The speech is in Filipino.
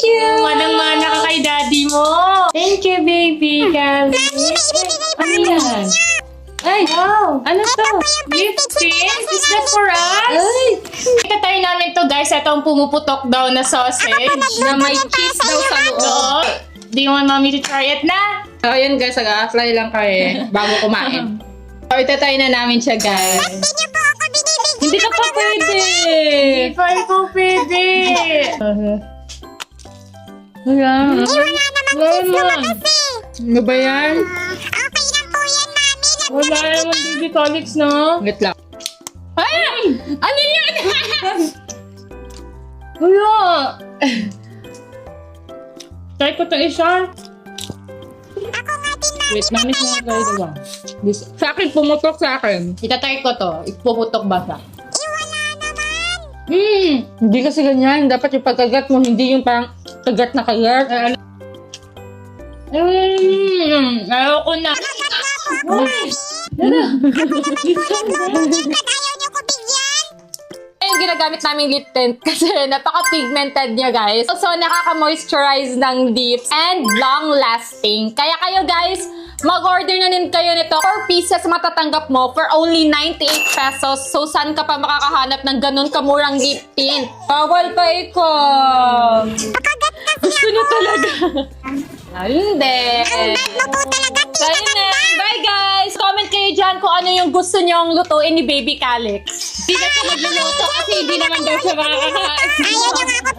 you! Manang-mana ka kay daddy mo. Thank you, baby Callie. Ano yan? Ay, Wow! ano to? Lipstick? Is that for us? Ay, Itatry namin to guys. Ito ang pumuputok daw na sausage. na may cheese daw sa loob. Oo. Do you want mommy to try it na? So, ayan guys, nag-a-apply lang kami bago kumain. So, itatry na namin siya, guys. Hindi ka pa pwede. Hindi pa ito pwede. Ayan. Ano ba yan? Wala naman baby colics, no? Wait lang. Ay! Ano yan? Wala. Try ko itong isa. Wait, namin siya kayo diba? Sa akin, pumutok sa akin. Itatry ko to. Ipuputok ba siya? Hindi kasi ganyan. Dapat yung pagkagat mo, hindi yung parang kagat na kagat. Ayoko na. Yung ginagamit namin lip tint kasi napaka-pigmented niya, guys. So, nakaka-moisturize ng lips and long-lasting. Kaya kayo, guys, mag-order na din kayo nito. 4 pieces matatanggap mo for only 98 pesos. So, saan ka pa makakahanap ng ganun kamurang lip tint? Bawal pa ikaw. Gusto niyo talaga. Hindi. So, yun na. Bye, guys! Comment kayo dyan kung ano yung gusto nyong lutuin ni Baby Calix. Hindi na siya magluluto kasi hindi naman daw siya makakakain. Ayaw niyo nga ako